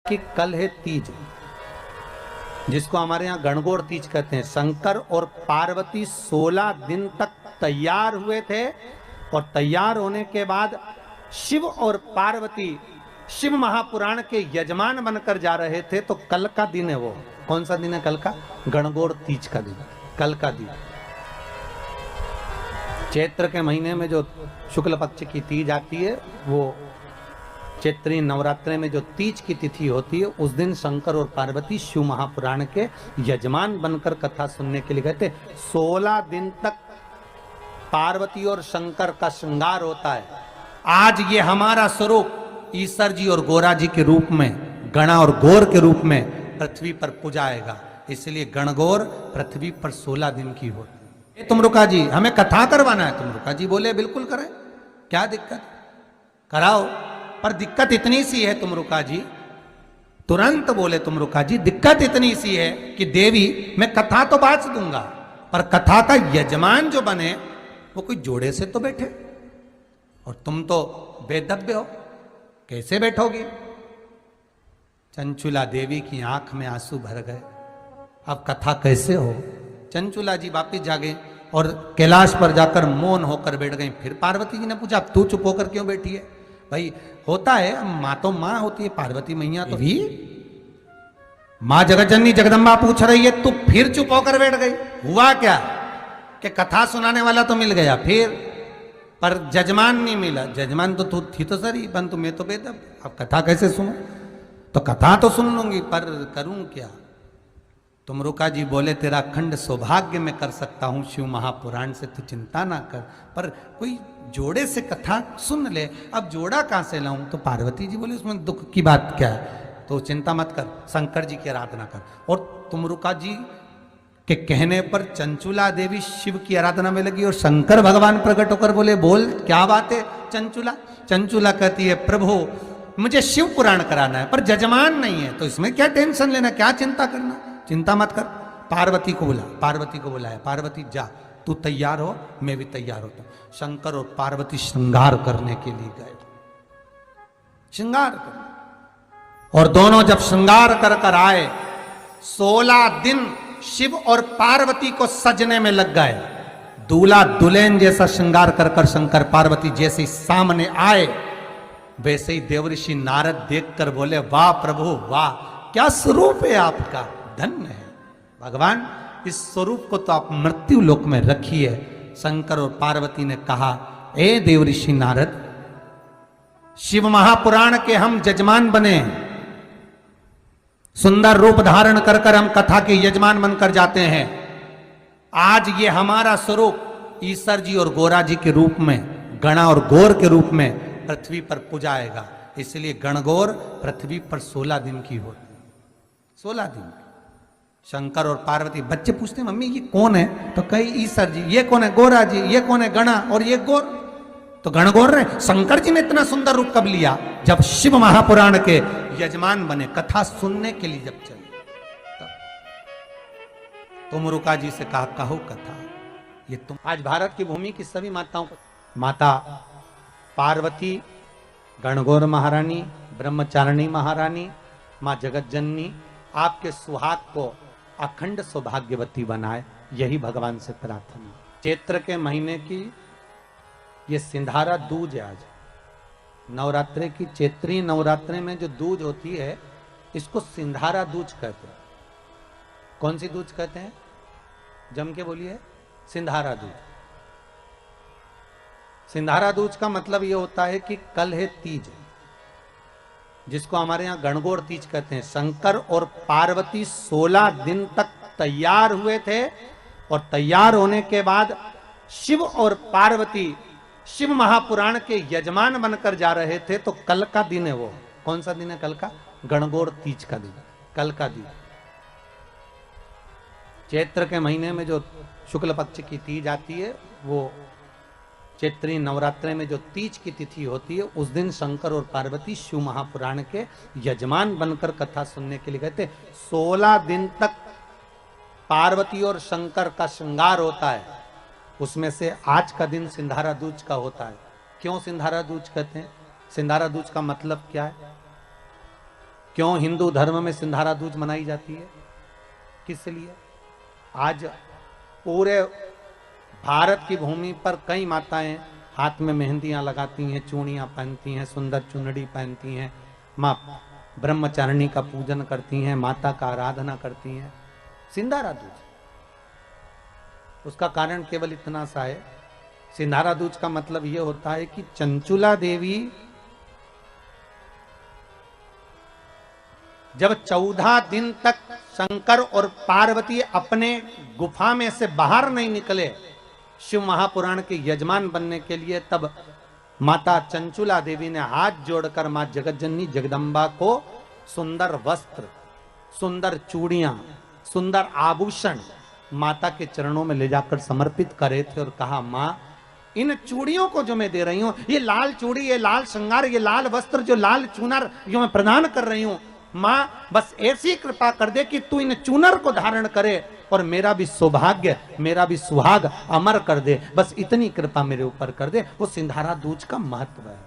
कि कल है तीज, जिसको हमारे यहाँ गणगौर तीज कहते हैं। शंकर और पार्वती 16 दिन तक तैयार हुए थे और तैयार होने के बाद शिव और पार्वती शिव महापुराण के यजमान बनकर जा रहे थे। तो कल का दिन है वो। कौन सा दिन है कल का? गणगौर तीज का दिन, कल का दिन। चैत्र के महीने में जो शुक्ल पक्ष की तीज आती है, वो चैत्री नवरात्रि में जो तीज की तिथि होती है, उस दिन शंकर और पार्वती शिव महापुराण के यजमान बनकर कथा सुनने के लिए गए थे। 16 दिन तक पार्वती और शंकर का श्रृंगार होता है। आज ये हमारा स्वरूप ईश्वर जी और गोरा जी के रूप में, गणा और गौर के रूप में पृथ्वी पर पूजाएगा। इसलिए गणगौर पृथ्वी पर 16 दिन की होती है। तुमरुका जी, हमें कथा करवाना है। तुमरुका जी बोले बिल्कुल करें, क्या दिक्कत, कराओ। पर दिक्कत इतनी सी है तुमरुका जी, तुरंत बोले तुमरुका जी, दिक्कत इतनी सी है कि देवी मैं कथा तो बांट दूंगा, पर कथा का यजमान जो बने वो कोई जोड़े से तो बैठे, और तुम तो बेदव्य हो, कैसे बैठोगी? चंचुला देवी की आंख में आंसू भर गए। अब कथा कैसे हो? चंचुला जी वापिस जागे और कैलाश पर जाकर मौन होकर बैठ गई। फिर पार्वती जी ने पूछा, अब तू चुप होकर क्यों बैठी है? भाई होता है, माँ तो माँ होती है, पार्वती मैया तो भी माँ जगतजननी जगदम्बा पूछ रही है, तू फिर चुप होकर बैठ गई। हुआ क्या कि कथा सुनाने वाला तो मिल गया फिर, पर जजमान नहीं मिला। जजमान तो तू थी तो सही, परंतु मैं तो बेदब, अब कथा कैसे सुनूं? तो कथा तो सुन लूंगी, पर करूं क्या? तुमरुका जी बोले, तेरा अखंड सौभाग्य मैं कर सकता हूं शिव महापुराण से, तू चिंता ना कर, पर कोई जोड़े से कथा सुन ले। अब जोड़ा कहां से लाऊं? तो पार्वती जी बोले, उसमें दुख की बात क्या है? तो चिंता मत कर, शंकर जी की आराधना कर। और तुमरुका जी के कहने पर चंचुला देवी शिव की आराधना में लगी और शंकर भगवान प्रकट होकर बोले, बोल क्या बात है चंचुला? चंचुला कहती है, प्रभु मुझे शिव पुराण कराना है, पर जजमान नहीं है, तो इसमें क्या टेंशन लेना, क्या चिंता करना? चिंता मत कर। पार्वती को बुला, पार्वती को बुलाया। पार्वती जा, तू तैयार हो, मैं भी तैयार होता हूं। शंकर और पार्वती श्रृंगार करने के लिए गए, श्रृंगार कर, और दोनों जब श्रृंगार कर कर आए, 16 दिन शिव और पार्वती को सजने में लग गए। दूल्हा दुल्हन जैसा श्रृंगार कर कर शंकर पार्वती जैसे सामने आए, वैसे ही देवऋषि नारद देखकर बोले, वाह प्रभु वाह, क्या स्वरूप है आपका, धन्य है भगवान, इस स्वरूप को तो आप मृत्यु लोक में रखिए। शंकर और पार्वती ने कहा, ए देवऋषि नारद, शिव महापुराण के हम यजमान बने, सुंदर रूप धारण कर कर हम कथा के यजमान बनकर जाते हैं। आज ये हमारा स्वरूप ईश्वर जी और गोरा जी के रूप में, गणा और गौर के रूप में पृथ्वी पर पूजाएगा। इसलिए गणगौर पृथ्वी पर 16 दिन की होती, 16 दिन। शंकर और पार्वती, बच्चे पूछते मम्मी ये कौन है? तो कही ईश्वर जी। ये कौन है? गोरा जी। ये कौन है? गणा। और ये गौर। तो गणगौर रहे। शंकर जी ने इतना सुंदर रूप कब लिया? जब शिव महापुराण के यजमान बने, कथा सुनने के लिए जब चले तब। तुमरुका जी से कहा, कहो कथा। ये तुम आज भारत की भूमि की सभी माताओं को, माता पार्वती, गणगौर महारानी, ब्रह्मचारिणी महारानी, माँ जगतजननी आपके सुहाग को अखंड सौभाग्यवती बनाए, यही भगवान से प्रार्थना। चैत्र के महीने की ये सिंधारा दूज है। आज नवरात्रि की, चैत्री नवरात्रि में जो दूज होती है, इसको सिंधारा दूज कहते हैं। कौन सी दूज कहते हैं? जम के बोलिए। सिंधारा दूज। सिंधारा दूज का मतलब ये होता है कि कल है तीज, जिसको हमारे यहाँ गणगौर तीज कहते हैं। शंकर और पार्वती 16 दिन तक तैयार हुए थे और तैयार होने के बाद शिव और पार्वती शिव महापुराण के यजमान बनकर जा रहे थे। तो कल का दिन है वो। कौन सा दिन है कल का? गणगौर तीज का दिन, कल का दिन। चैत्र के महीने में जो शुक्ल पक्ष की तीज आती है, वो चैत्री नवरात्रि में जो तीज की तिथि होती है, उस दिन शंकर और पार्वती शिव महापुराण के यजमान बनकर कथा सुनने के लिए गए थे। 16 दिन तक पार्वती और शंकर का श्रृंगार होता है। उसमें से आज का दिन सिंधारा दूज का होता है। क्यों सिंधारा दूज कहते हैं? सिंधारा दूज का मतलब क्या है? क्यों हिंदू धर्म में सिंधारा दूज मनाई जाती है? किस लिए? आज पूरे भारत की भूमि पर कई माताएं हाथ में मेहंदियां लगाती हैं, चूड़ियां पहनती हैं, सुंदर चुनड़ी पहनती हैं, माँ ब्रह्मचारिणी का पूजन करती हैं, माता का आराधना करती हैं। सिंधारा दूज, उसका कारण केवल इतना सा है, सिंधारा दूज का मतलब यह होता है कि चंचुला देवी जब 14 दिन तक शंकर और पार्वती अपने गुफा में से बाहर नहीं निकले शिव महापुराण के यजमान बनने के लिए, तब माता चंचुला देवी ने हाथ जोड़कर मां जगतजननी जगदम्बा को सुंदर वस्त्र, सुंदर चूड़ियां, सुंदर आभूषण माता के चरणों में ले जाकर समर्पित करे थे और कहा, मां इन चूड़ियों को जो मैं दे रही हूं, ये लाल चूड़ी, ये लाल श्रृंगार, ये लाल वस्त्र, जो लाल चूनर जो मैं प्रदान कर रही हूं, मां बस ऐसी कृपा कर दे कि तू इन चूनर को धारण करे और मेरा भी सौभाग्य, मेरा भी सुहाग अमर कर दे, बस इतनी कृपा मेरे ऊपर कर दे। वो सिंधारा दूज का महत्व है।